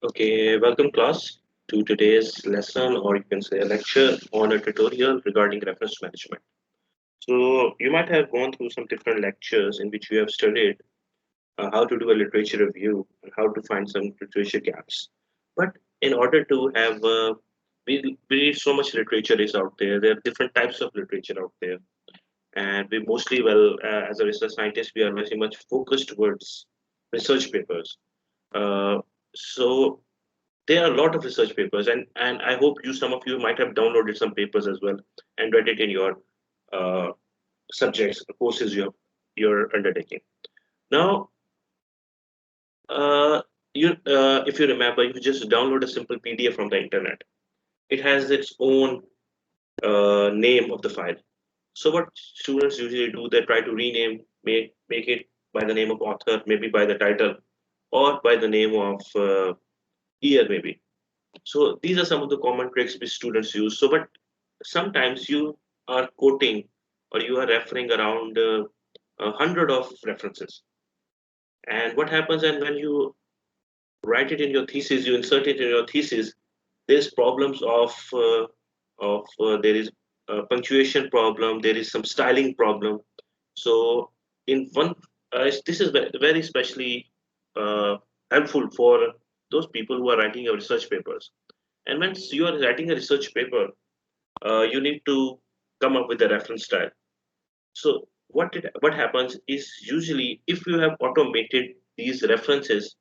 Okay, welcome class to today's lesson, or you can say a lecture on a tutorial regarding reference management. So you might have gone through some different lectures in which you have studied how to do a literature review and how to find some literature gaps. But in order to have, we read so much literature is out there. There are different types of literature out there, and we mostly, as a research scientist, we are very much focused towards research papers. Uh, so there are a lot of research papers, and I hope some of you might have downloaded some papers as well and read it in your uh, subjects, courses you're undertaking. Now, uh, if you remember, you just download a simple PDF from the internet. It has its own name of the file. So what students usually do, they try to rename, make it by the name of author, maybe by the title, or by the name of year, maybe. So these are some of the common tricks which students use. So, but sometimes you are quoting or you are referring around a hundred of references. And what happens, and when you write it in your thesis, you insert it in your thesis, there's problems of there is a punctuation problem, there is some styling problem. So in one, this is very especially helpful for those people who are writing a research papers. And when you are writing a research paper, you need to come up with a reference style. So what happens is usually if you have automated these references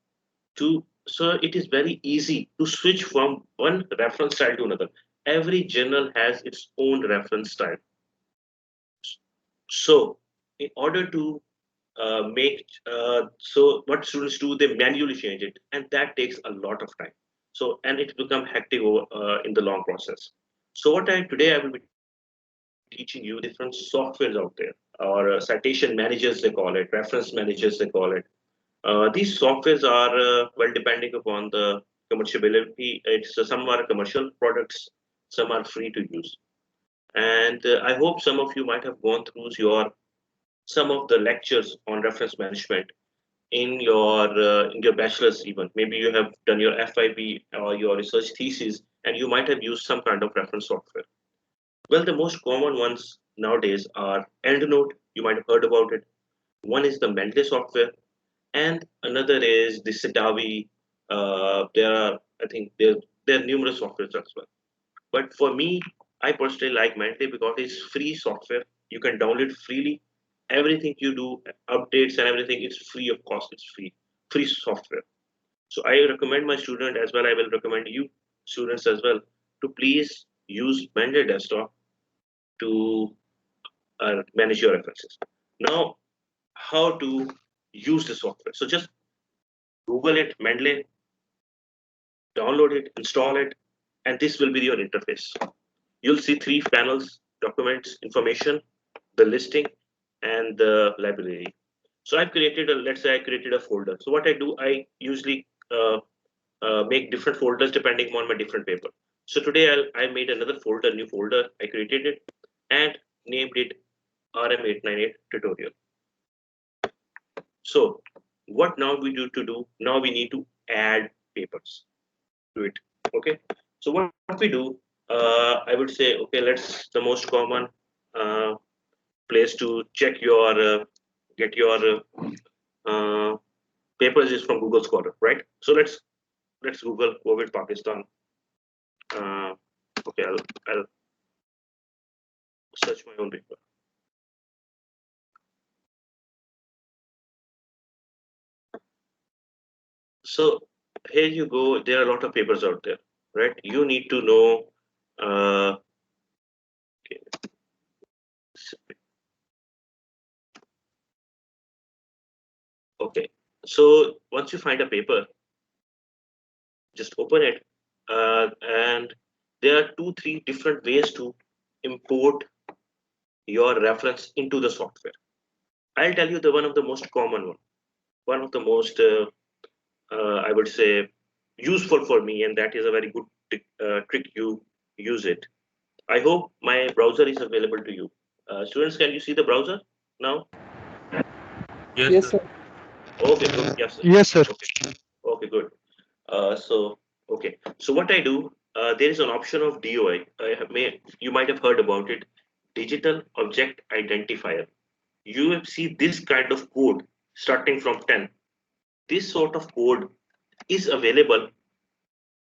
to, so it is very easy to switch from one reference style to another. Every journal has its own reference style. So in order to so what students do, they manually change it, and that takes a lot of time. So and it become hectic in the long process. So today I will be teaching you different softwares out there, or citation managers they call it, reference managers they call it. These softwares are well depending upon the commerciality. Some are commercial products, some are free to use, and I hope some of you might have gone through your some of the lectures on reference management in your bachelor's. Even maybe you have done your FIB or your research thesis, and you might have used some kind of reference software. Well, the most common ones nowadays are EndNote. You might have heard about it. One is the Mendeley software, and another is the Citavi. There are, I think, there are numerous softwares as well. But for me, I personally like Mendeley because it's free software. You can download freely. Everything you do, updates and everything, it's free of cost. It's free software. So I recommend my student as well. I will recommend you students as well to please use Mendeley Desktop to manage your references. Now, how to use the software? So just Google it, Mendeley, download it, install it, and this will be your interface. You'll see three panels: documents, information, the listing, and the library. So let's say I created a folder. So what I do, I usually make different folders depending on my different paper. So today I made another folder, new folder. I created it and named it RM898 tutorial. So what now we do to do? Now we need to add papers to it. Okay. So what we do, I would say, okay, let's the most common uh, place to check your get your papers is from Google Scholar, right? So let's Google COVID Pakistan. Uh, okay, I'll search my own paper. So here you go. There are a lot of papers out there, right? You need to know. Okay, okay. So once you find a paper, just open it, and there are three different ways to import your reference into the software. I'll tell you the one of the most common one of the most I would say useful for me, and that is a very good trick. You use it. I hope my browser is available to you. Students, can you see the browser now? Yes, Yes, sir. sir. Okay, good. Yes, sir. Yes, sir. Okay, okay, good. Okay. So what I do, there is an option of DOI. You might have heard about it, Digital Object Identifier. You will see this kind of code starting from 10. This sort of code is available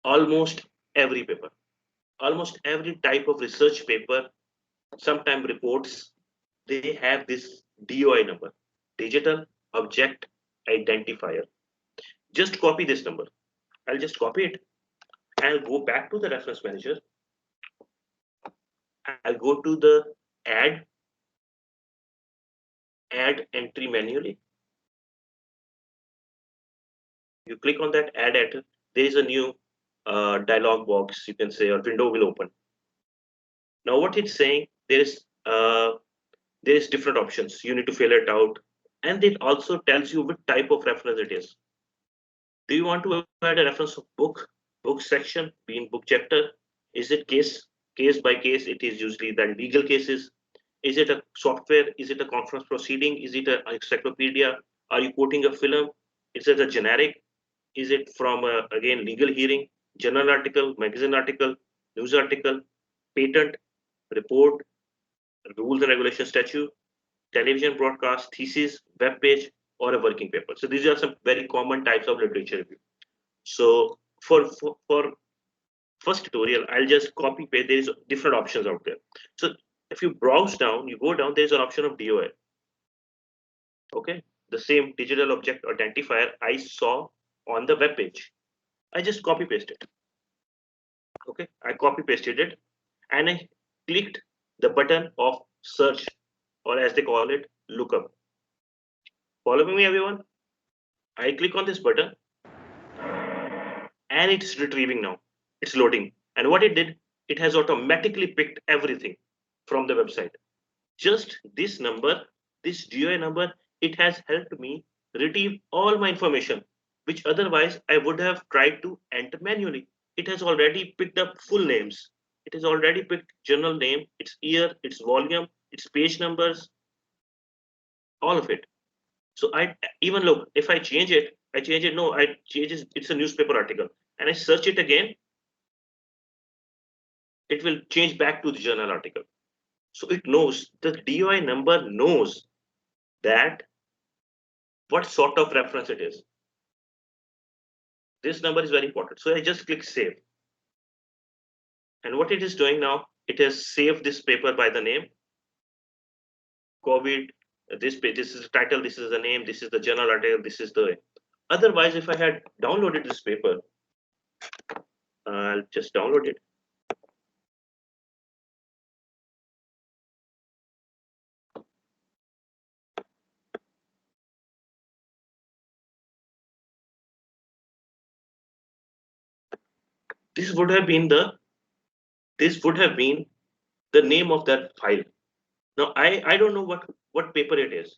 almost every paper, almost every type of research paper, sometime reports, they have this DOI number, Digital Object Identifier. Just copy this number. I'll just copy it. I'll go back to the reference manager. I'll go to the add entry manually. You click on that add entry. There is a new dialog box, you can say, or window will open. Now what it's saying, there is different options. You need to fill it out, and it also tells you what type of reference it is. Do you want to add a reference of book section, being book chapter? Is it case by case? It is usually the legal cases. Is it a software? Is it a conference proceeding? Is it an encyclopedia? Are you quoting a film? Is it a generic? Is it from again legal hearing, journal article, magazine article, news article, patent, report, rules and regulation statute, television broadcast, thesis, web page, or a working paper? So these are some very common types of literature review. So for first tutorial, I'll just copy paste. There is different options out there. So if you browse down, you go down, there's an option of DOI. Okay, the same digital object identifier I saw on the web page. I just copy pasted. Okay, I copy pasted it, and I clicked the button of search, or as they call it, lookup. Following me, everyone? I click on this button, and it's retrieving now. It's loading. And what it did, it has automatically picked everything from the website. Just this number, this GUI number, it has helped me retrieve all my information, which otherwise I would have tried to enter manually. It has already picked up full names. It has already picked journal name, its year, its volume, its page numbers, all of it. So I even look, if I change it, no, I change it, it's a newspaper article, and I search it again, it will change back to the journal article. So it knows, the DOI number knows that what sort of reference it is. This number is very important. So I just click save. And what it is doing now, it has saved this paper by the name, COVID, this page, this is the title, this is the name, this is the journal article, this is the, otherwise if I had downloaded this paper, I'll just download it. This would have been the name of that file. Now I don't know what paper it is.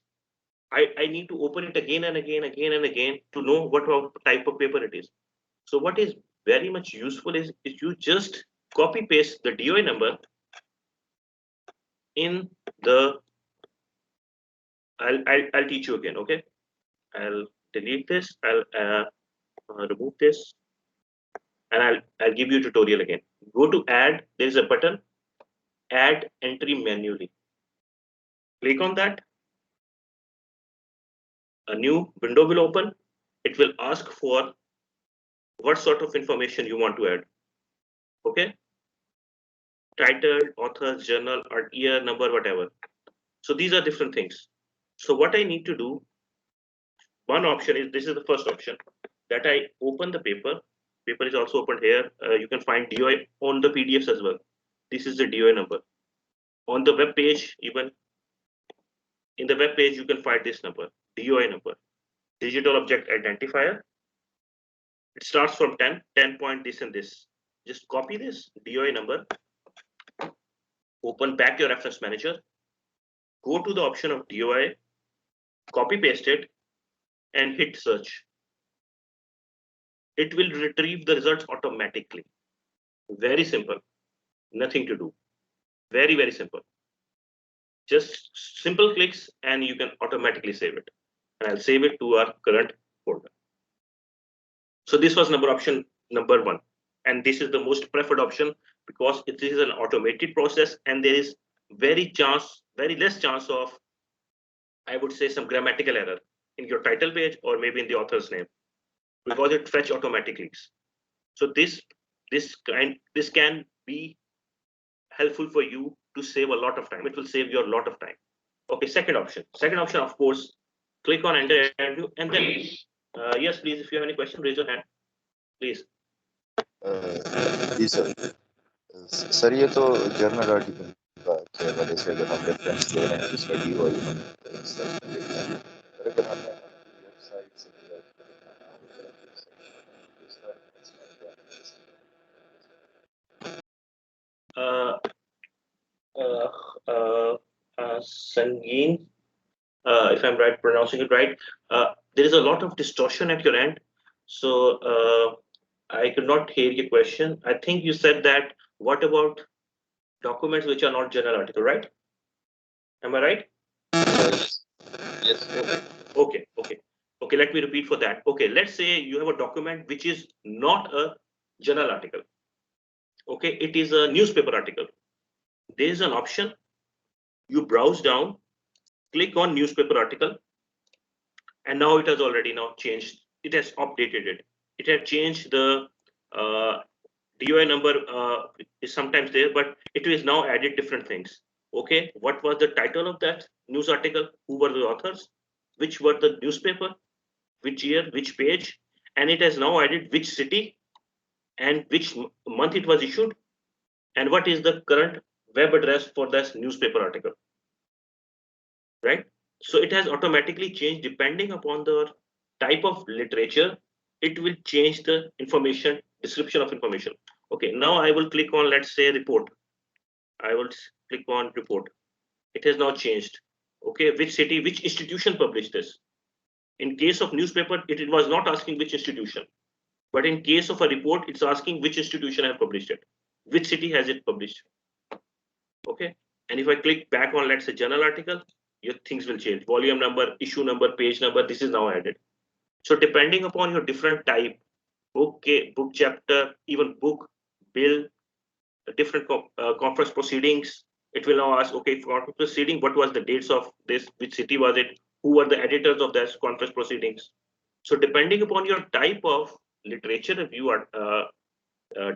I need to open it again and again to know what type of paper it is. So what is very much useful is you just copy paste the DOI number in the, I'll teach you again. Okay, I'll delete this, I'll remove this, and I'll give you a tutorial again. Go to add, there's a button, add entry manually. Click on that. A new window will open. It will ask for what sort of information you want to add. Okay, title, author, journal, or year, number, whatever. So these are different things. So what I need to do, one option is, this is the first option, that I open the paper. Paper is also opened here. You can find DOI on the PDFs as well. This is the DOI number. On the web page, even in the web page, you can find this number, DOI number, digital object identifier. It starts from 10 point this and this. Just copy this DOI number, open back your reference manager, go to the option of DOI, copy paste it, and hit search. It will retrieve the results automatically. Very simple, nothing to do. Very, very simple. Just simple clicks and you can automatically save it. And I'll save it to our current folder. So this was option number one, and this is the most preferred option because it is an automated process and there is very less chance of, I would say, some grammatical error in your title page or maybe in the author's name because it fetch automatically. So this can be helpful for you to save a lot of time. It will save you a lot of time. Okay, second option. Second option, of course, click on enter interview and then yes, please, if you have any question, raise your hand, please. जी sir sir ये तो journal article का हवाले से अगर हम reference ले रहे हैं जिसका डी वाई हम सर्च में लिखते हैं अगर हमने वेबसाइट से Sangeet, if I'm right pronouncing it right, there is a lot of distortion at your end, so I could not hear your question. I think you said that what about documents which are not journal article, right? Am I right? Yes. Okay, let me repeat for that. Okay, let's say you have a document which is not a journal article. Okay, it is a newspaper article. There is an option, you browse down, click on newspaper article, and now it has already now changed. It has updated it. It had changed the DOI number is sometimes there, but it is now added different things. Okay, what was the title of that news article? Who were the authors? Which were the newspaper? Which year? Which page? And it has now added which city and which month it was issued, and what is the current web address for this newspaper article. Right? So it has automatically changed depending upon the type of literature. It will change the information, description of information. Okay, now I will click on, let's say, report. I will click on report. It has now changed. Okay, which city, which institution published this? In case of newspaper, it was not asking which institution. But in case of a report, it's asking which institution has published it. Which city has it published? Okay, and if I click back on, let's say, journal article, your things will change. Volume number, issue number, page number, this is now added. So depending upon your different type, book chapter, even book, bill, different conference proceedings, it will now ask, okay, for proceeding, what was the dates of this, which city was it, who were the editors of this conference proceedings. So depending upon your type of literature review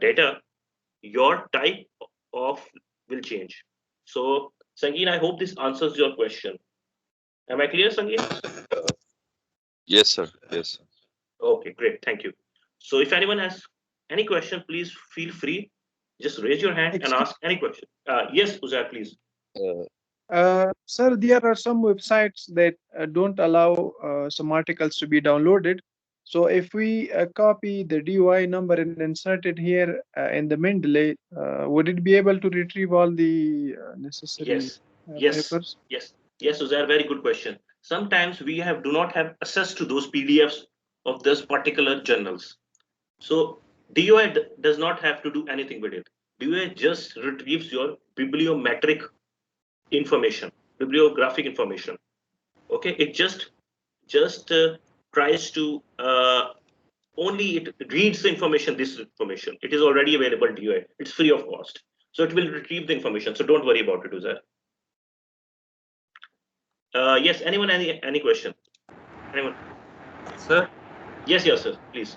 data, your type of will change. So Sangeet, I hope this answers your question. Am I clear, Sangeet? Yes, sir. Yes, sir. Okay, great. Thank you. So if anyone has any question, please feel free. Just raise your hand and ask any question. Yes, Uzair, please. Sir, there are some websites that don't allow some articles to be downloaded. So if we copy the DOI number and insert it here in the Mendeley, would it be able to retrieve all the necessary papers? Yes, Uzair, very good question. Sometimes we do not have access to those PDFs of those particular journals. So DOI does not have to do anything with it. DOI just retrieves your bibliometric information, bibliographic information. Okay, it just tries to only it reads the information, this information. It is already available DOI. It's free of cost. So it will retrieve the information. So don't worry about it, Uzair. Yes, anyone, any question? Anyone? Sir? Yes, sir, please.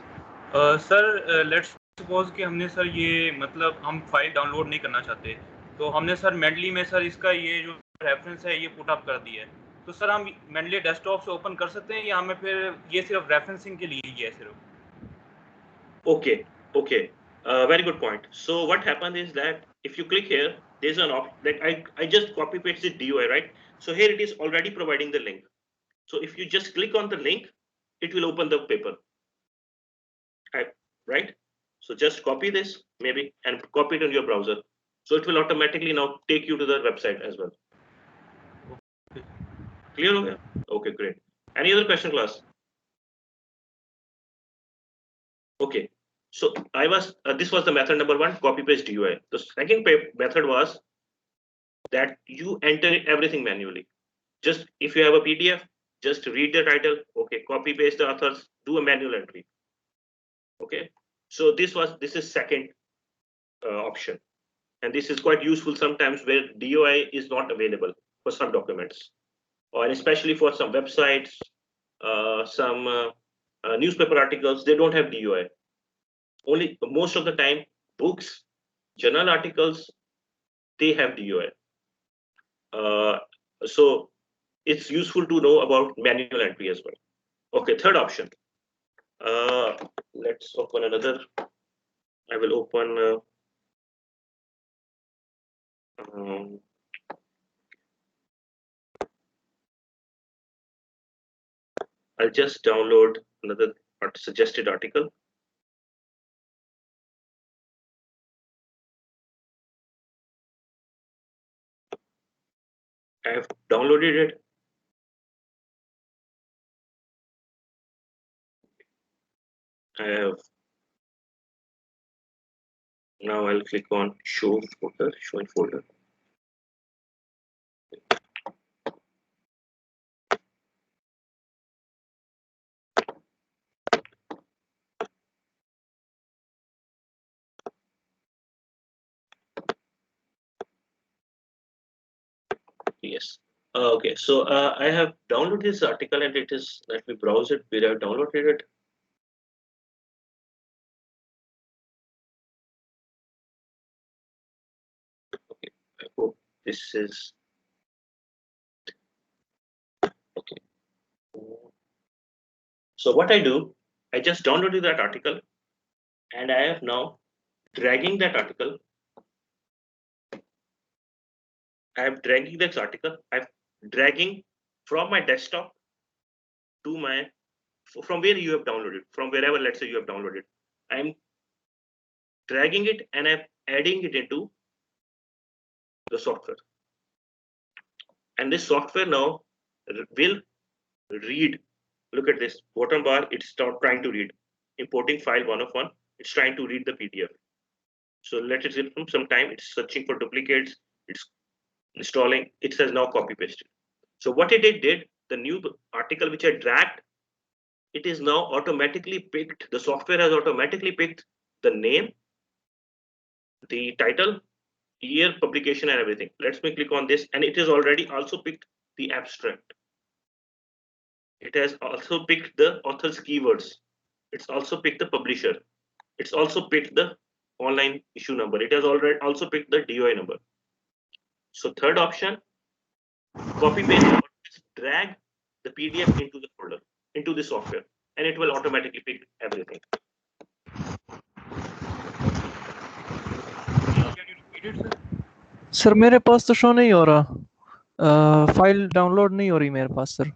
Sir, let's suppose कि हमने sir ये मतलब हम file download नहीं करना चाहते, तो हमने सर मेंडली में सर इसका ये जो रेफरेंस है ये पुट अप कर दिया है, तो सर हम मेंडली डेस्कटॉप से ओपन कर सकते हैं या हमें फिर ये सिर्फ रेफरेंसिंग के लिए ही है सिर्फ? Okay. Very good point. So what happened is that if you click here, there's an option. Like I just copy pasted DOI, right? So here it is already providing the link. So if you just click on the link, it will open the paper. Right? So just copy this maybe and copy it on your browser. So it will automatically now take you to the website as well. Clear? Okay. Okay, great. Any other question, class? Okay. So this was the method number one, copy paste DOI. The second method was that you enter everything manually. Just if you have a PDF, just read the title, okay, copy paste the authors, do a manual entry. Okay, so this is second option, and this is quite useful sometimes where DOI is not available for some documents, or especially for some websites, some newspaper articles. They don't have DOI. Only most of the time, books, journal articles, they have DOI. So it's useful to know about manual entry as well. Okay, third option. Let's open another. I will open. Um, I'll just download another suggested article. I have downloaded it. I have. Now I'll click on show folder, show in folder. Yes. Okay, so I have downloaded this article and it is, let me browse it where I have downloaded it. Okay, I hope this is okay. So what I do, I just downloaded that article and I have now dragging that article. I am dragging this article. I'm dragging from my desktop to my, from where you have downloaded, from wherever, let's say you have downloaded. I'm dragging it and I'm adding it into the software. And this software now will read. Look at this bottom bar, it's trying to read. Importing file 1 of 1, it's trying to read the PDF. So let it sit from some time, it's searching for duplicates, it's installing, it says now copy pasted. So what it did, the new article which I dragged, it is now automatically picked, the software has automatically picked the name, the title, year, publication, and everything. Let's me click on this, and it is already also picked the abstract. It has also picked the author's keywords. It's also picked the publisher. It's also picked the online issue number. It has already also picked the DOI number. So third option, copy paste or just drag the PDF into the folder, into the software, and it will automatically pick everything. Sir मेरे पास तो show नहीं हो रहा, file download नहीं हो रही मेरे पास sir.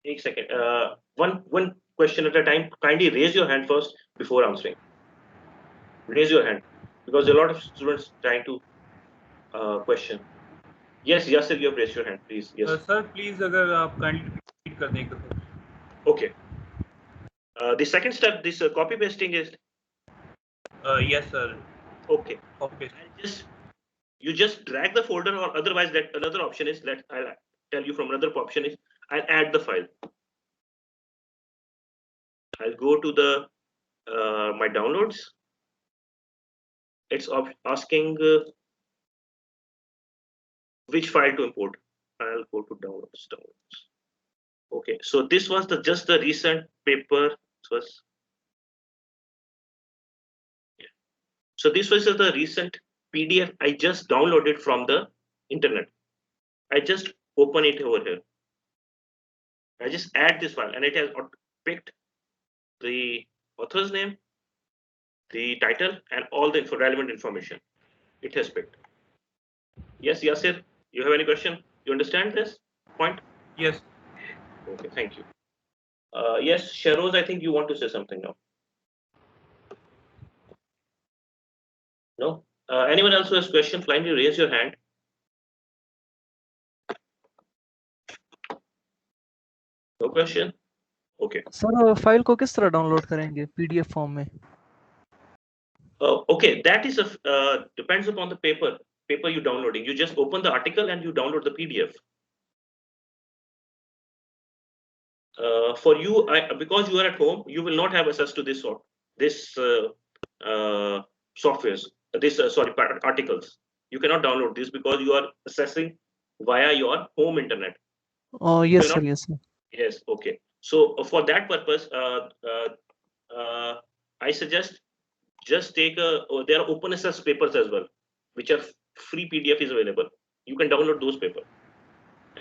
Take second. One question at a time. Kindly raise your hand first before answering. Raise your hand because a lot of students trying to question. Yes, Yasir, you have raised your hand, please. Yes. Sir, please, अगर आप kindly repeat कर दें. Okay. The second step, this copy pasting is. Yes, sir. Okay. Okay. You just drag the folder, or otherwise, that another option is, I'll tell you from another option is, I'll add the file. I'll go to the my downloads. It's asking which file to import. I'll go to downloads. Okay, so this was just the recent paper. So this was the recent PDF I just downloaded from the internet. I just open it over here. I just add this file and it has picked the author's name, the title, and all the relevant information. It has picked. Yes, Yasir, you have any question? You understand this point? Yes. Okay, thank you. Yes, Sharoz, I think you want to say something now. No? Anyone else who has questions, kindly raise your hand. No question? Okay. Sir file को किस तरह download करेंगे PDF form में? Okay, that is depends upon the paper you're downloading. You just open the article and you download the PDF. for you, because you are at home, you will not have access to this softwares, sorry, articles. You cannot download this because you are accessing via your home internet. Oh, You yes, sir. cannot. Yes, sir. Yes, okay. So for that purpose, I suggest just take there are open access papers as well, which are free PDF is available. You can download those papers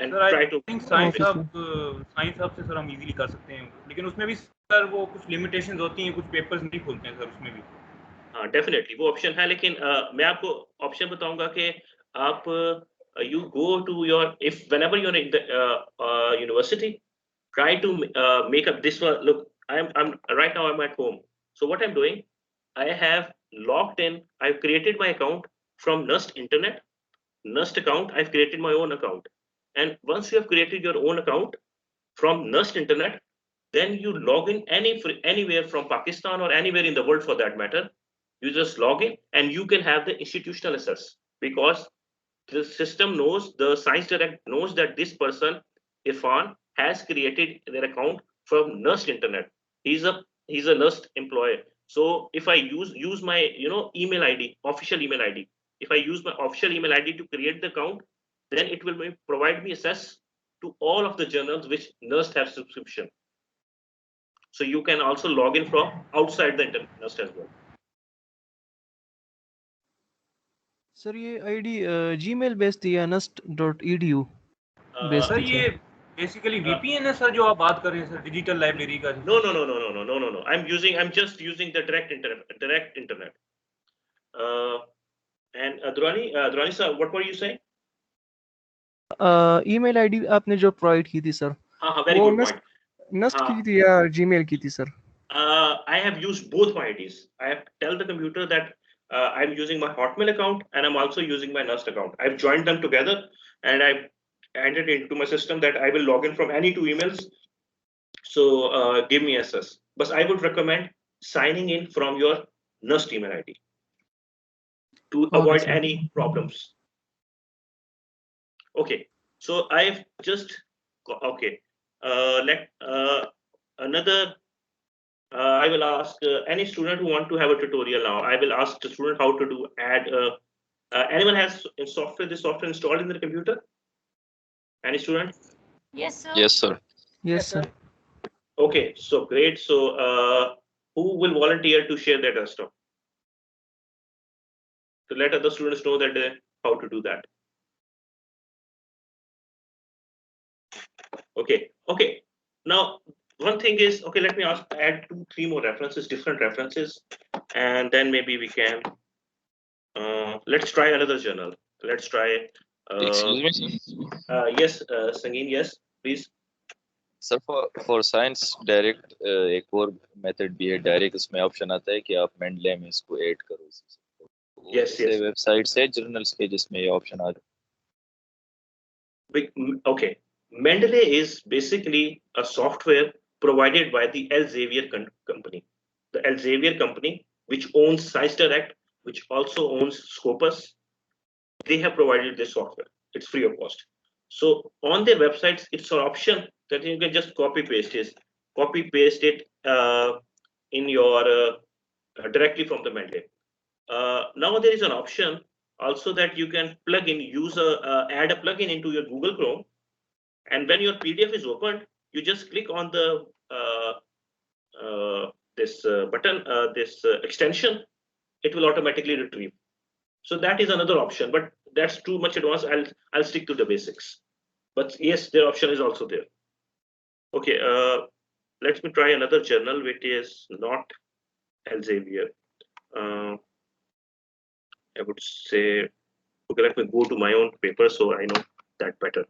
and sir I try to. Think science Okay, hub sir. Science hub से sir हम easily कर सकते हैं, लेकिन उसमें भी sir वो कुछ लिमिटेशंस होती हैं, कुछ पेपर्स नहीं खुलते हैं सर उसमें भी। हाँ, डेफिनेटली वो ऑप्शन है, लेकिन मैं आपको ऑप्शन बताऊंगा कि आप you go to your, if whenever you're in the university, try to make up this one. Look, I'm right now I'm at home. So what I'm doing, I have logged in. I've created my account from Nust Internet. Nust account. I've created my own account. And once you have created your own account from Nust Internet, then you log in anywhere from Pakistan or anywhere in the world for that matter. You just log in and you can have the institutional access, because the system knows, the Science Direct knows that this person, Irfan, has created their account from Nust Internet. He's a Nust employee. So if I use my email ID, official email ID, if I use my official email ID to create the account, then it will provide me access to all of the journals which Nust have subscription. So you can also log in from outside the internet Nust as well. Sir ये ID Gmail based या nust.edu based sir थी ये क्या? Basically VPN है sir जो आप बात कर रहे हैं सर, डिजिटल लाइब्रेरी का। No. I'm just using the direct internet. And Durrani sir, what were you saying? Email ID आपने जो प्रोवाइड की थी सर, हाँ, very वो good point. नस्ट हाँ, की थी या जीमेल की थी sir? I have used both my IDs. I have tell the computer that I'm using my Hotmail account and I'm also using my Nust account. I've joined them together and I've entered into my system that I will log in from any two emails. So give me access. But I would recommend signing in from your Nust email ID to Okay, avoid sir. any problems. Okay, so I've just okay. Let another. I will ask any student who want to have a tutorial now. I will ask the student how to do add. Anyone has this software installed in their computer? Any student? Yes, sir. Yes, sir. Yes, sir. Okay, so great. So who will volunteer to share their desktop to let other students know that how to do that? Okay. Now one thing is, okay, let me add 2-3 more references, different references, and then maybe we can let's try another journal. Let's try Excuse me, sir. yes, Sangin, yes, please. Sir for science direct एक और method भी है, direct इसमें option आता है कि आप Mendel में इसको ऐड करो। Yes. वेबसाइट से जर्नल्स के जिसमें ये ऑप्शन आ जाए। Okay, Mendeley is basically a software provided by the Elsevier company. The Elsevier company, which owns Science Direct, which also owns Scopus, they have provided this software. It's free of cost. So on their websites, it's an option that you can just copy paste it in your directly from the Mendeley. Now there is an option also that you can plug in, add a plugin into your Google Chrome, and when your PDF is opened, you just click on the this button, this extension, it will automatically retrieve. So that is another option, but that's too much advanced. I'll stick to the basics. But yes, their option is also there. Okay, let me try another journal which is not Elsevier. I would say, okay, let me go to my own paper so I know that better.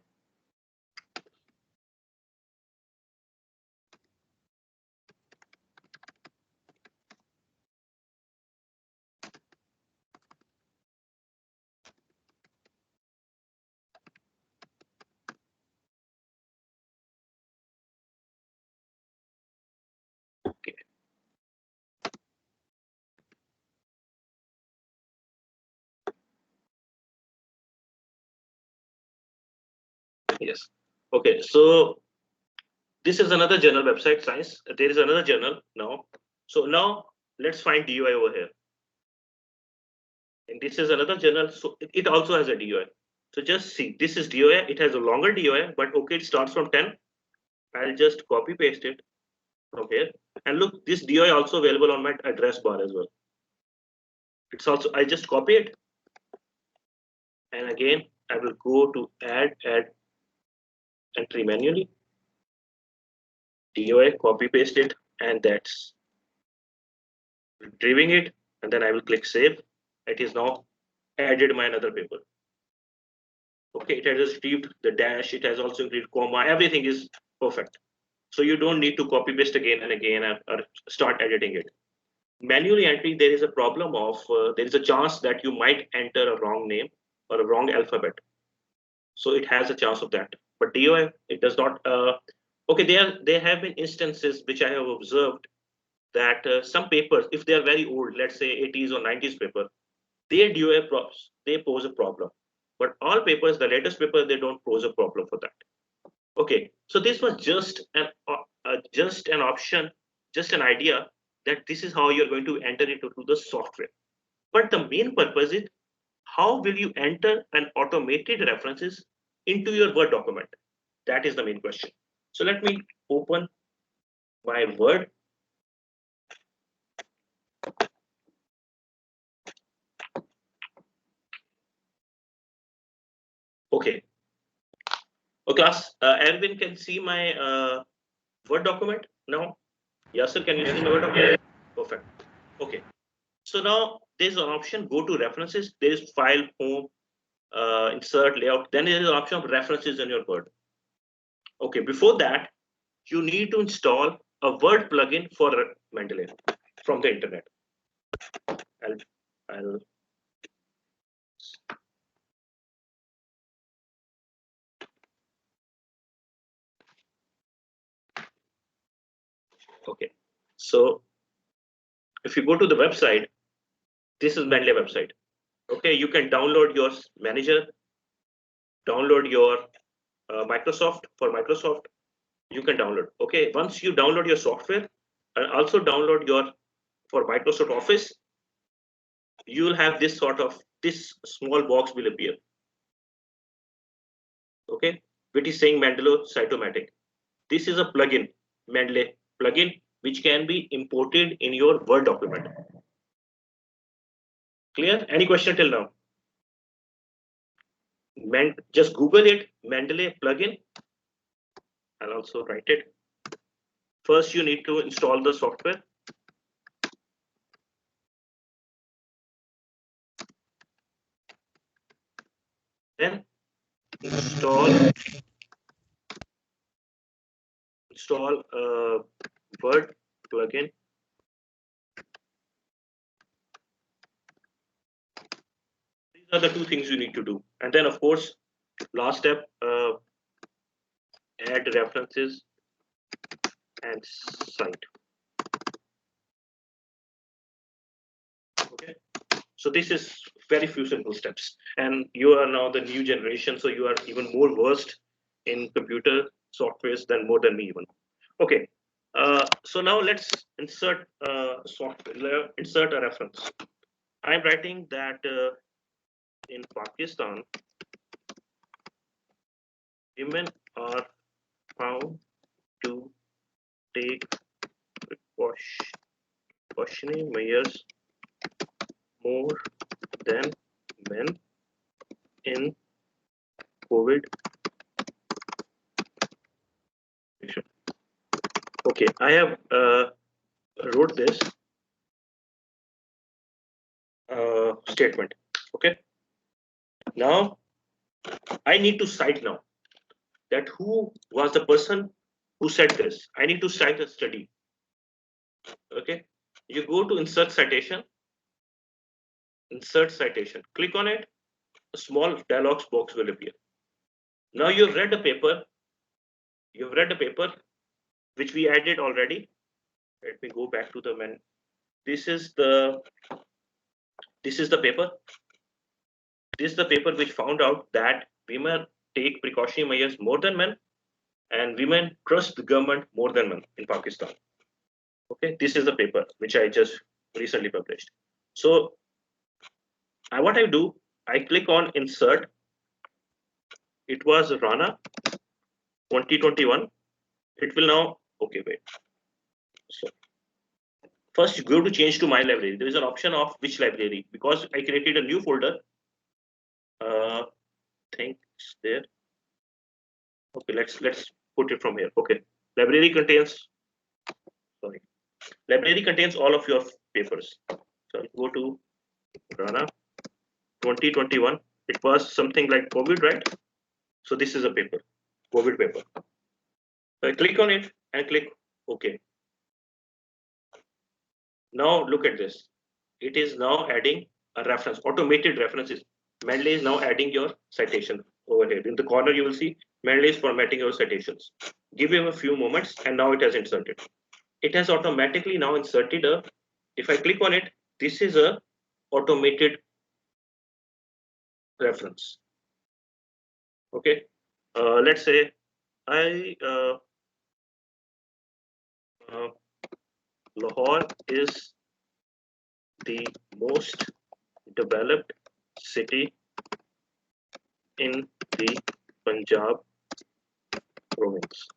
Okay. Yes. Okay, so This is another journal website, Science. There is another journal now. So now let's find DOI over here. And this is another journal. So it also has a DOI. So just see, this is DOI. It has a longer DOI, but okay, it starts from 10. I'll just copy paste it from here. And look, this DOI also available on my address bar as well. It's also, I just copy it. And again, I will go to add entry manually. DOI, copy paste it, and that's retrieving it. And then I will click save. It is now added my another paper. Okay, it has retrieved the dash. It has also included comma. Everything is perfect. So you don't need to copy paste again and again or start editing it. Manually entry, there is a problem of there is a chance that you might enter a wrong name or a wrong alphabet. So it has a chance of that. But DOI, it does not. Okay, there have been instances which I have observed that some papers, if they are very old, let's say 80s or 90s paper, their DOI props, they pose a problem. But all papers, the latest paper, they don't pose a problem for that. Okay, so this was just an option, just an idea that this is how you're going to enter it into the software. But the main purpose is how will you enter an automated references into your Word document? That is the main question. So let me open my Word. Okay. Oh, class, Erwin can see my Word document now? Yes, sir, can you see my Word document? Perfect. Okay. So now there's an option, go to references. There is file, home, insert, layout. Then there is an option of references in your Word. Okay, before that, you need to install a Word plugin for Mendeley from the internet. I'll okay. So if you go to the website, this is Mendeley website. Okay, you can download your manager, download your Microsoft for Microsoft. You can download. Okay, once you download your software and also download your for Microsoft Office, you will have this small box will appear. Okay, which is saying Mendeley Cytomatic. This is a plugin, Mendeley plugin, which can be imported in your Word document. Clear? Any question till now? Just Google it, Mendeley plugin. I'll also write it. First, you need to install the software. Then install Word plugin. These are the two things you need to do. And then, of course, last step, add references and cite. Okay. So this is very few simple steps. And you are now the new generation, so you are even more versed in computer softwares than more than me even. Okay. So now let's insert software, insert a reference. I'm writing that in Pakistan, women are found to take precautionary measures more than men in COVID. Okay, I have wrote this statement. Okay, now I need to cite now that who was the person who said this. I need to cite a study. Okay, you go to insert citation, click on it, a small dialog box will appear. Now you've read the paper, which we added already. Let me go back to the menu. This is the paper. This is the paper which found out that women take precautionary measures more than men. and women trust the government more than men in Pakistan. Okay, this is the paper which I just recently published. So what I do, I click on insert. It was Rana 2021. It will now, okay, wait. So first you go to change to my library. There is an option of which library, because I created a new folder. Thanks there. Okay, let's put it from here. Okay, library contains, sorry, library contains all of your papers. So go to Rana 2021. It was something like COVID, right? So this is a paper, COVID paper. So I click on it and click OK. Now look at this. It is now adding a reference, automated references. Mendeley is now adding your citation over here. In the corner, you will see Mendeley is formatting your citations. Give him a few moments, and now it has inserted. It has automatically now inserted a, if I click on it, this is a automated reference. Okay, let's say Lahore is the most developed city in the Punjab province.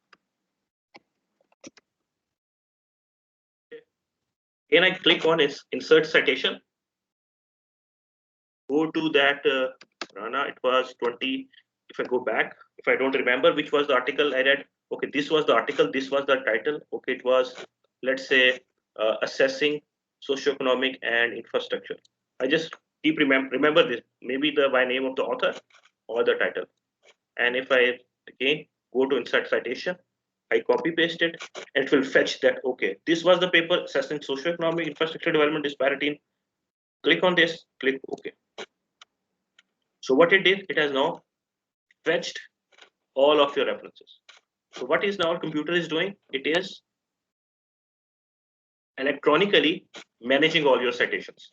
Then I click on its insert citation. Go to that Rana, it was 20. If I go back, if I don't remember which was the article I read, okay, this was the article, this was the title. Okay, it was, let's say, assessing socioeconomic and infrastructure. I just keep remember this, maybe the by name of the author or the title. And if I again go to insert citation, I copy paste it, and it will fetch that. Okay, this was the paper assessing socioeconomic infrastructure development disparity in. Click on this, click OK. So what it did, it has now fetched all of your references. So what is now our computer is doing? It is electronically managing all your citations.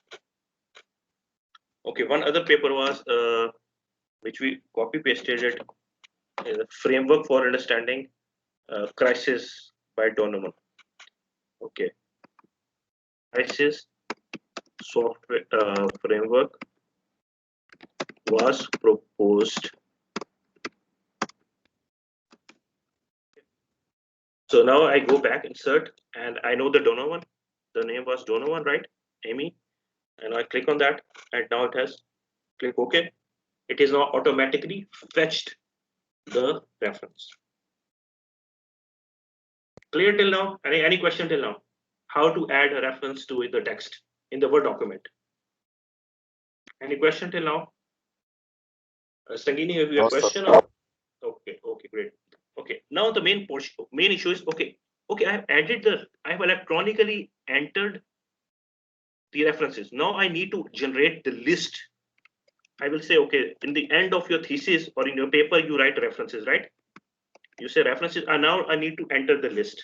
Okay, one other paper was which we copy pasted it, framework for understanding crisis by Donovan. Okay, crisis software framework was proposed. So now I go back, insert, and I know the Donovan. The name was Donovan, right? Amy. And I click on that, and now it has click OK. It is now automatically fetched the reference. Clear till now? Any question till now? How to add a reference to the text in the Word document? Any question till now? Sangini, have you a question? Okay, great. Okay, now the main issue is okay, I have electronically entered the references. Now I need to generate the list. I will say, okay, in the end of your thesis or in your paper, you write references, right? You say references, and now I need to enter the list.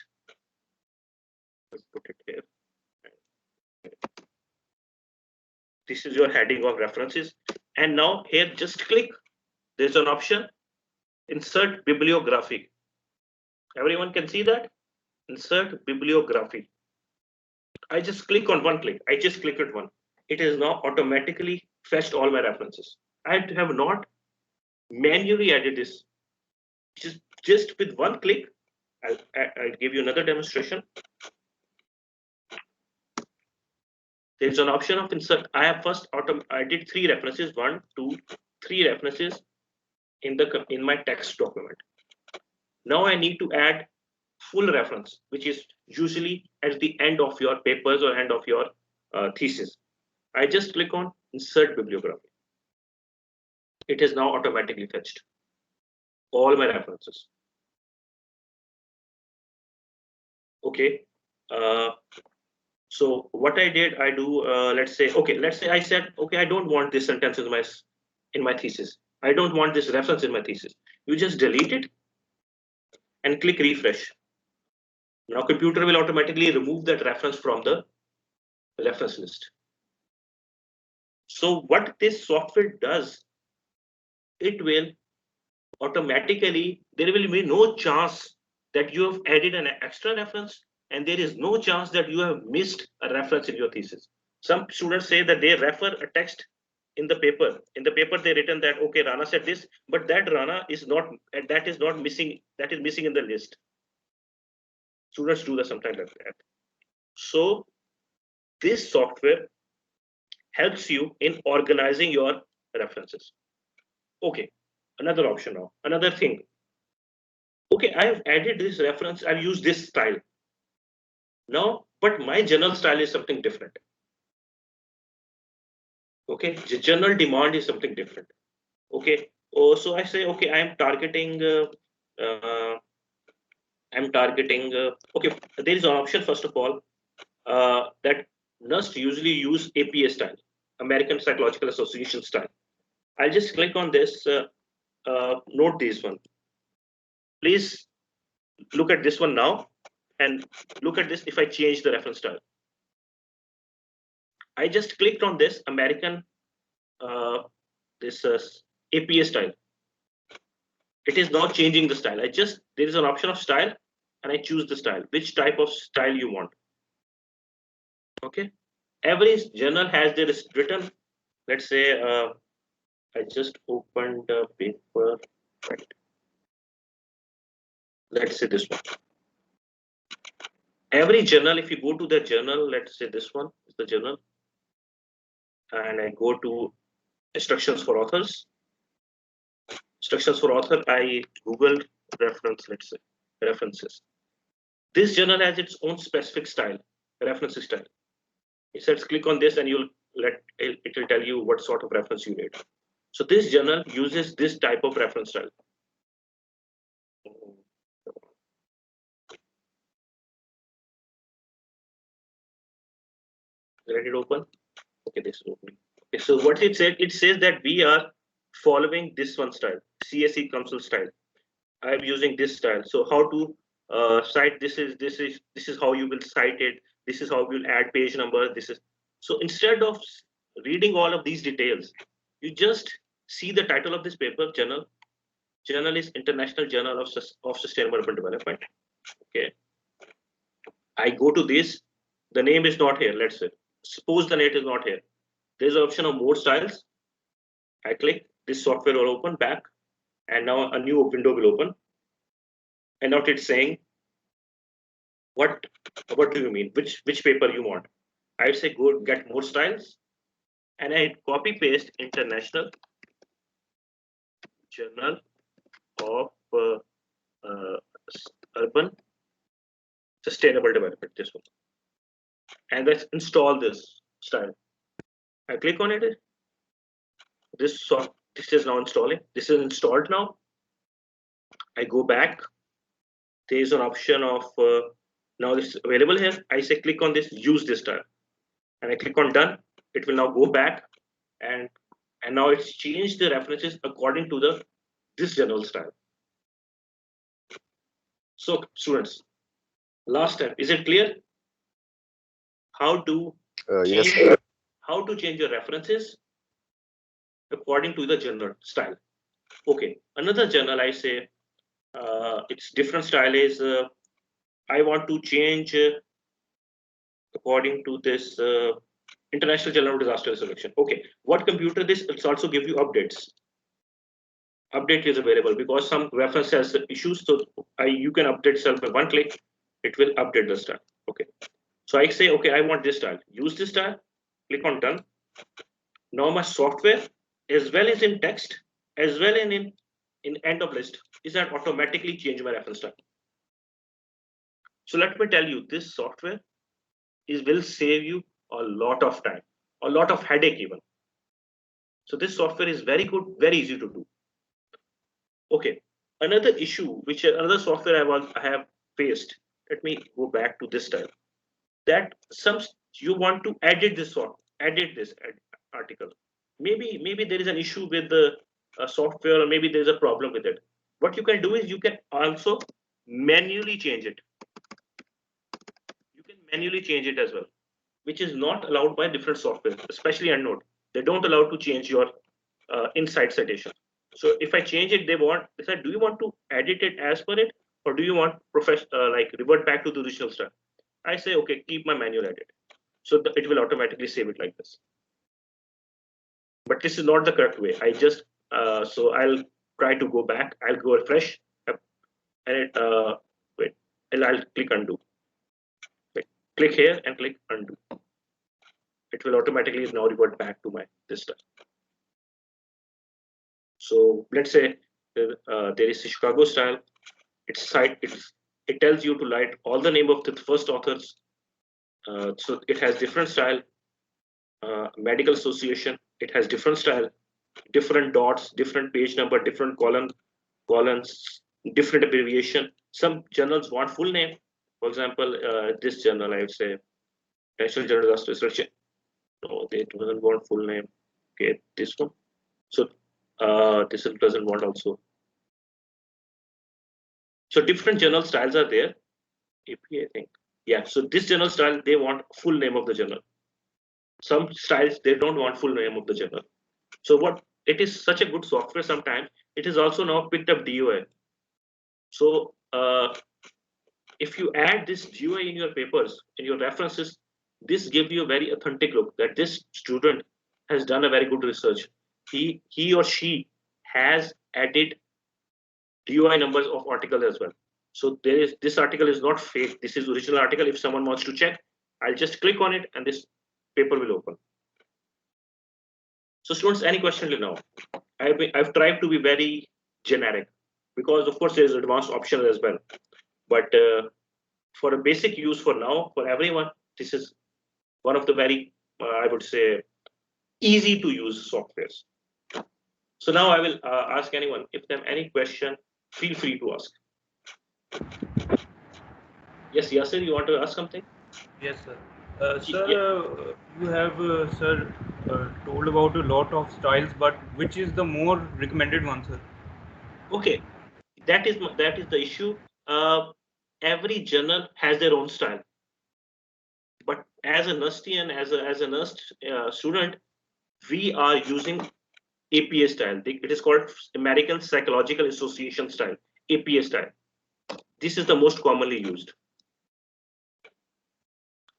Let's put it here. This is your heading of references. And now here, just click. There's an option, insert bibliography. Everyone can see that? Insert bibliography. I just click on one click. I just click it one. It is now automatically fetched all my references. I have not manually added this. Just with one click, I'll give you another demonstration. There's an option of insert. I have first I did 3 references, 1, 2, 3 references in my text document. Now I need to add full reference, which is usually at the end of your papers or end of your thesis. I just click on insert bibliography. It is now automatically fetched all my references. Okay. So what I did, I do, let's say I said, okay, I don't want this sentence in my thesis. I don't want this reference in my thesis. You just delete it and click refresh. Now computer will automatically remove that reference from the reference list. So what this software does, it will automatically there will be no chance that you have added an extra reference, and there is no chance that you have missed a reference in your thesis. Some students say that they refer a text in the paper. In the paper, they written that okay, Rana said this, but that Rana is not, that is not missing. That is missing in the list. Students do that sometimes like that. So this software helps you in organizing your references. Okay, another option now, another thing. Okay, I have added this reference, I've used this style. Now, but my journal style is something different. Okay, the journal demand is something different. Okay, oh, so I say, okay, I'm targeting, okay, there is an option, first of all, that NUST usually use APA style, American Psychological Association style. I'll just click on this, note this one. Please look at this one now, and look at this if I change the reference style. I just clicked on this American, this APA style. It is not changing the style. There is an option of style, and I choose the style, which type of style you want. Okay, every journal has their written, let's say, I just opened a paper, right? Let's say this one. Every journal, if you go to the journal, let's say this one is the journal, and I go to instructions for authors. Instructions for author, I Google reference, let's say, references. This journal has its own specific style, reference style. It says click on this and it will tell you what sort of reference you need. So this journal uses this type of reference style. Let it open. Okay, this is opening. Okay, so what it said, it says that we are following this one style, CSE Council style. I'm using this style. So how to cite, this is how you will cite it. This is how we'll add page number. This is, so instead of reading all of these details, you just see the title of this paper, journal. Journal is International Journal of Sustainable Urban Development. Okay. I go to this. The name is not here. Let's say, suppose the name is not here. There's an option of more styles. I click. This software will open back, and now a new window will open. And now it's saying, what do you mean? Which paper you want? I'd say go get more styles, and I copy paste International Journal of Urban Sustainable Development. This one, and let's install this style. I click on it. This is now installing. This is installed now. I go back. There is an option of now this is available here. I say click on this, use this style, and I click on done. It will now go back, and now it's changed the references according to this general style. So students, last time, is it clear how to Yes, change, how to change your references according to the journal style? Okay, another journal I say its different style is I want to change according to this International Journal of Disaster Selection. Okay, what computer this? It's also give you updates. Update is available because some reference has issues, so you can update itself by one click. It will update the style. Okay, so I say okay, I want this style. Use this style. Click on done. Now my software, as well as in text, as well as in end of list, is that automatically change my reference style. So let me tell you, this software will save you a lot of time, a lot of headache even. So this software is very good, very easy to do. Okay, another issue which another software I have faced. Let me go back to this style. That you want to edit this article. Maybe there is an issue with the software, or maybe there's a problem with it. What you can do is you can also manually change it. You can manually change it as well, which is not allowed by different software, especially EndNote. They don't allow to change your inside citation. So if I change it, they said, do you want to edit it as per it, or do you want like revert back to the original style? I say, okay, keep my manual edit. So it will automatically save it like this. But this is not the correct way. I just, so I'll try to go back. I'll go refresh and wait, and I'll click undo. Click here and click undo. It will automatically now revert back to my this style. So let's say there is a Chicago style. It tells you to write all the name of the first authors. So it has different style. Medical association, it has different style, different dots, different page number, different columns, different abbreviation. Some journals want full name. For example, this journal, I would say National Journal of Research. No, they doesn't want full name. Okay, this one. So this one doesn't want also. So different journal styles are there. AP, I think. Yeah. So this journal style, they want full name of the journal. Some styles they don't want full name of the journal. So what it is such a good software. Sometimes it is also now picked up DOI. So if you add this DOI in your papers, in your references, this gives you a very authentic look that this student has done a very good research. He or she has added DOI numbers of articles as well. So this article is not fake. This is original article. If someone wants to check, I'll just click on it and this paper will open. So students, any question till now? I've tried to be very generic because of course there's advanced options as well. But for a basic use for now, for everyone, this is one of the very, I would say, easy to use softwares. So now I will ask anyone, if they have any question, feel free to ask. Yes, Yasir, you want to ask something? Yes, sir. Sir, you have, sir, told about a lot of styles, but which is the more recommended one, sir? Okay, that is the issue. Every journal has their own style, but as a Nustian, as a Nust student, we are using APA style. It is called American Psychological Association style, APA style. This is the most commonly used.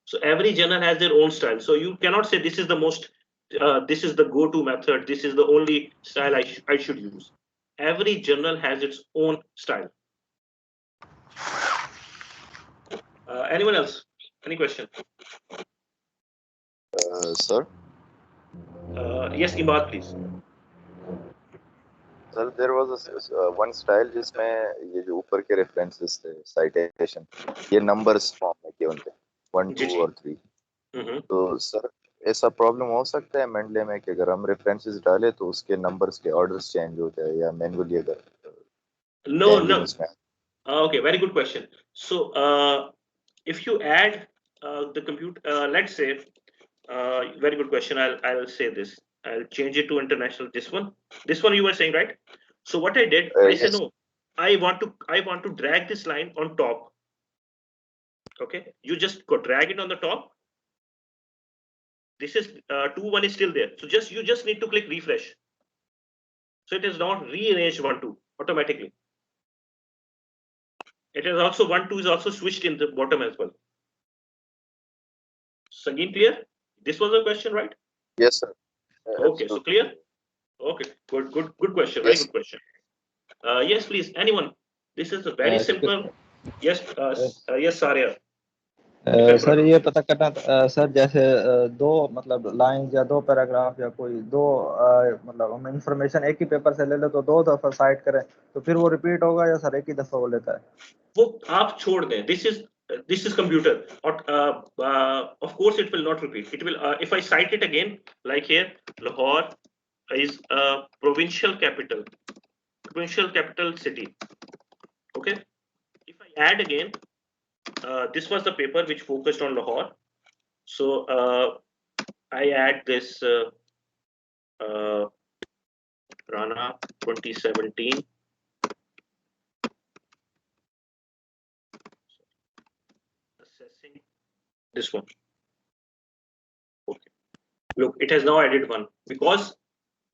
So every journal has their own style. So you cannot say this is the most, this is the go-to method. This is the only style I should use. Every journal has its own style. Anyone else? Any question? Sir? Yes, Imad, please. Sir, there was one style जिसमें ये जो ऊपर के references थे, citation, ये numbers form में किए उनके 1, 2 और 3. तो सर ऐसा प्रॉब्लम हो सकता है मेंडले में कि अगर हम रेफरेंसेस डालें तो उसके नंबर्स के ऑर्डर्स चेंज हो जाए या मैन्युअली अगर No. Okay, very good question. So if you add the compute, let's say, very good question. I'll say this. I'll change it to international. This one you were saying, right? So what I did, I said no. I want to drag this line on top. Okay, you just go drag it on the top. This is 2, 1 is still there. So you just need to click refresh. So it is not rearranged 1, 2 automatically. It is also 1, 2 is also switched in the bottom as well. Sagin, clear? This was a question, right? Yes, sir. Okay, so clear? Okay, good question. Very good question. Yes, please. Anyone? This is a very simple. Yes, yes, Sarya. Sir ये पता करना sir जैसे दो मतलब line या दो paragraph या कोई दो मतलब हम इंफॉर्मेशन एक ही पेपर से ले ले तो 2 दफा साइट करें तो फिर वो रिपीट होगा या सर एक ही दफा वो लेता है? वो आप छोड़ दें. This is computer. Of course it will not repeat. It will if I cite it again, like here, Lahore is a provincial capital city. Okay. If I add again, this was the paper which focused on Lahore. So I add this Rana 2017. Assessing this one. Okay. Look, it has now added one because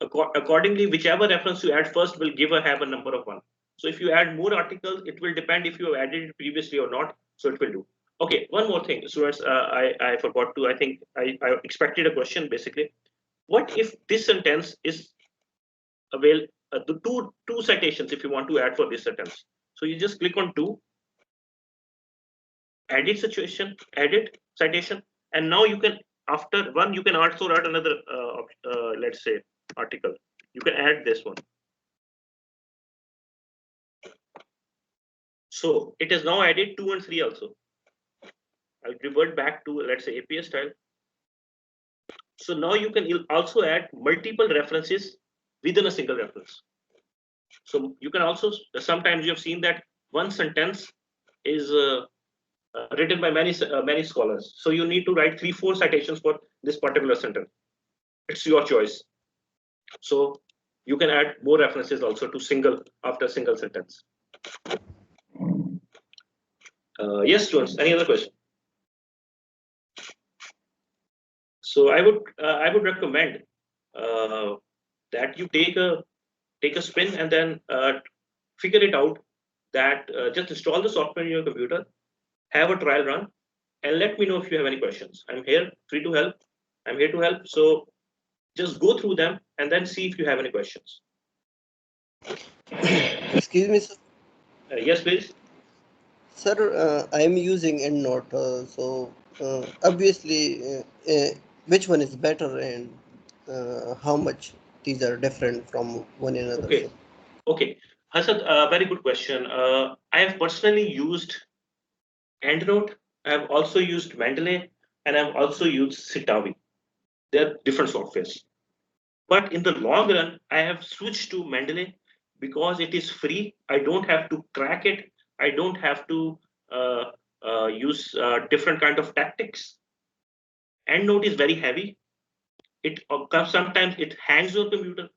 accordingly, whichever reference you add first will have a number of 1. So if you add more articles, it will depend if you have added it previously or not. So it will do. Okay, one more thing, students. I forgot to. I think I expected a question basically. What if this sentence is available? The two citations if you want to add for this sentence. So you just click on 2, edit situation, edit citation, and now you can, after 1, you can also add another let's say article. You can add this one. So it is now added 2 and 3 also. I'll revert back to, let's say, APS style. So now you can also add multiple references within a single reference. So you can also, sometimes you have seen that one sentence is written by many scholars. So you need to write 3-4 citations for this particular sentence. It's your choice. So you can add more references also to after single sentence. Yes, students, any other question? So I would recommend that you take a spin and then figure it out. That just install the software in your computer, have a trial run, and let me know if you have any questions. I'm here, free to help. I'm here to help. So just go through them and then see if you have any questions. Excuse me, sir. Yes, please. Sir, I am using EndNote, obviously, which one is better and how much these are different from one another? Okay. Sir? Okay. Hassan, very good question. I have personally used EndNote. I have also used Mendeley, and I've also used Citavi. They're different softwares. But in the long run, I have switched to Mendeley because it is free. I don't have to crack it. I don't have to use different kind of tactics. EndNote is very heavy. It sometimes it hangs your computer.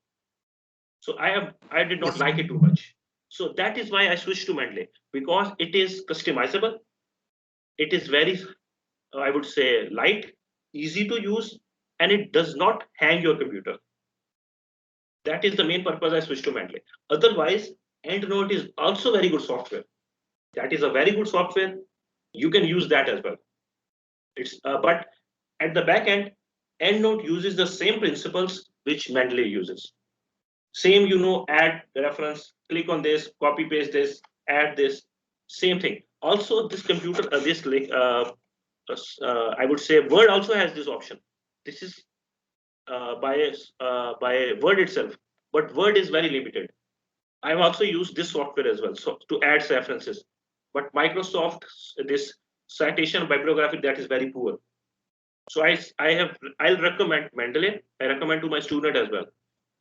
So I did not like it too much. So that is why I switched to Mendeley, because it is customizable. It is very, I would say, light, easy to use, and it does not hang your computer. That is the main purpose I switched to Mendeley. Otherwise, EndNote is also very good software. That is a very good software. You can use that as well. It's but at the back end, EndNote uses the same principles which Mendeley uses. Same, add the reference, click on this, copy paste this, add this, same thing. Also, this computer, I would say Word also has this option. This is by Word itself, but Word is very limited. I've also used this software as well, so to add references. But Microsoft, this citation bibliography, that is very poor. So I'll recommend Mendeley. I recommend to my student as well.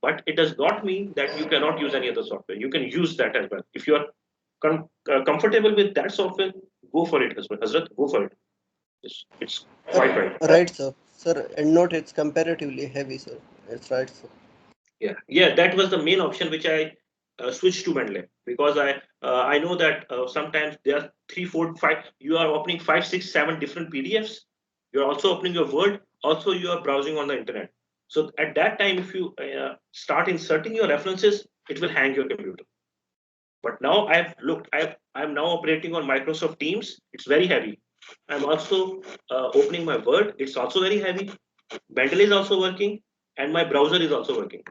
But it does not mean that you cannot use any other software. You can use that as well. If you are comfortable with that software, go for it as well. Hazrat, go for it. It's quite right. Right, sir. Sir, EndNote it's comparatively heavy, sir. It's right, sir. Yeah. That was the main option which I switched to Mendeley, because I know that sometimes there are 3, 4, 5. You are opening 5, 6, 7 different PDFs. You are also opening your Word. Also, you are browsing on the internet. So at that time, if you start inserting your references, it will hang your computer. But now I've looked. I'm now operating on Microsoft Teams. It's very heavy. I'm also opening my Word. It's also very heavy. Mendeley is also working, and my browser is also working.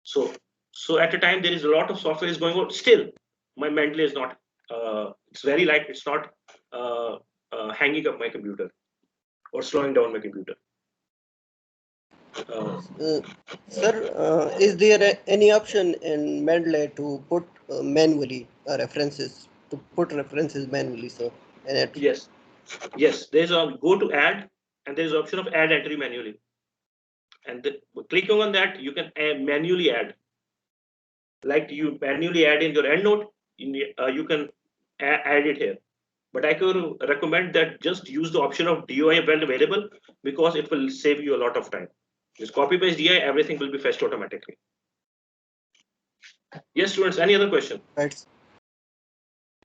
So at a time there is a lot of software is going on. Still, my Mendeley is not. It's very light. It's not hanging up my computer or slowing down my computer. Sir, is there any option in Mendeley to put manually references, to put references manually, sir? Yes. There's a go to add, and there's option of add entry manually. And clicking on that, you can manually add. Like you manually add in your EndNote, you can add it here. But I could recommend that just use the option of DOI when available, because it will save you a lot of time. Just copy paste DI, everything will be fetched automatically. Yes, students, any other question? Right.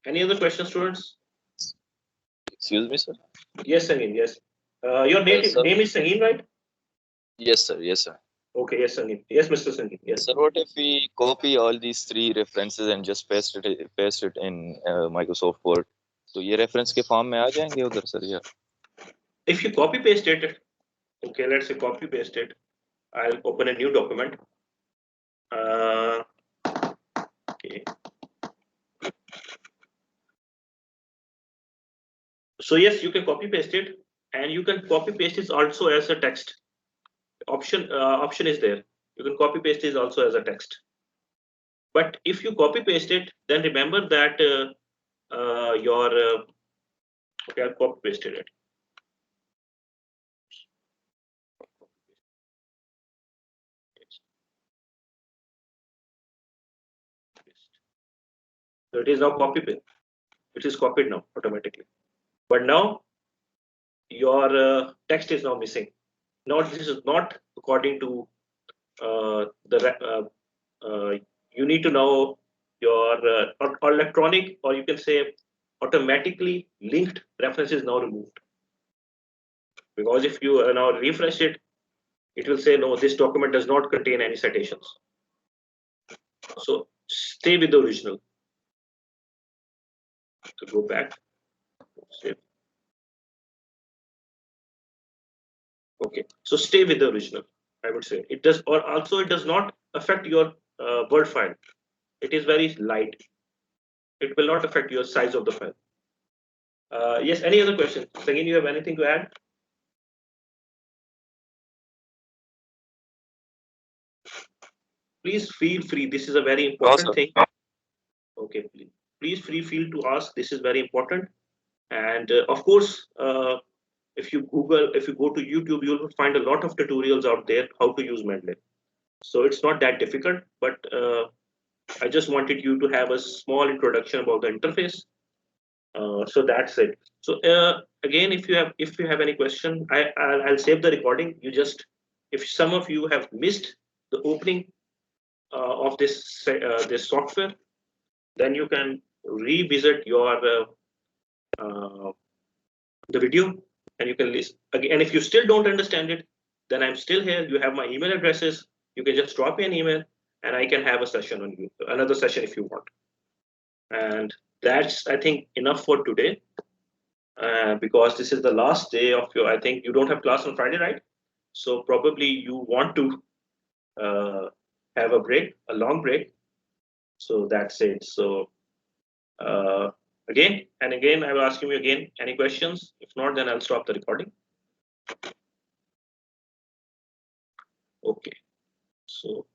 Any other questions, students? Excuse me, sir. Yes, Sangeem, yes. Your name is Sangeem, right? Yes, sir. Yes, sir. Okay, yes, Sangeet. Yes, Mr. Sangeet. Yes. Sir, what if we copy all these three references and just paste it in Microsoft Word? तो ये reference के form में आ जाएंगे उधर sir या? If you copy paste it, okay, let's say copy paste it. I'll open a new document. Okay. So yes, you can copy paste it, and you can copy paste it also as a text. Option is there. You can copy paste it also as a text. But if you copy paste it, then remember that your okay, I'll copy paste it. So it is now copy paste. It is copied now automatically. But now your text is now missing. Now this is not according to you need to know your or electronic, or you can say automatically linked reference is now removed. Because if you now refresh it, it will say no, this document does not contain any citations. So stay with the original. So go back. Save. Okay, so stay with the original. I would say it does, or also it does not affect your Word file. It is very light. It will not affect your size of the file. Yes, any other question? Again, you have anything to add? Please feel free. This is a very important thing. Okay, please feel to ask. This is very important. And of course, if you go to YouTube, you'll find a lot of tutorials out there how to use Mendeley. So it's not that difficult, but I just wanted you to have a small introduction about the interface. So that's it. So again, if you have any question, I'll save the recording. You just, if some of you have missed the opening of this software, then you can revisit your the video, and you can listen again. And if you still don't understand it, then I'm still here. You have my email addresses. You can just drop me an email, and I can have a session on you, another session if you want. And that's, I think, enough for today, because this is the last day of your. I think you don't have class on Friday, right? So probably you want to have a break, a long break. So that's it. So again and again, I will ask you again any questions. If not, then I'll stop the recording. Okay. So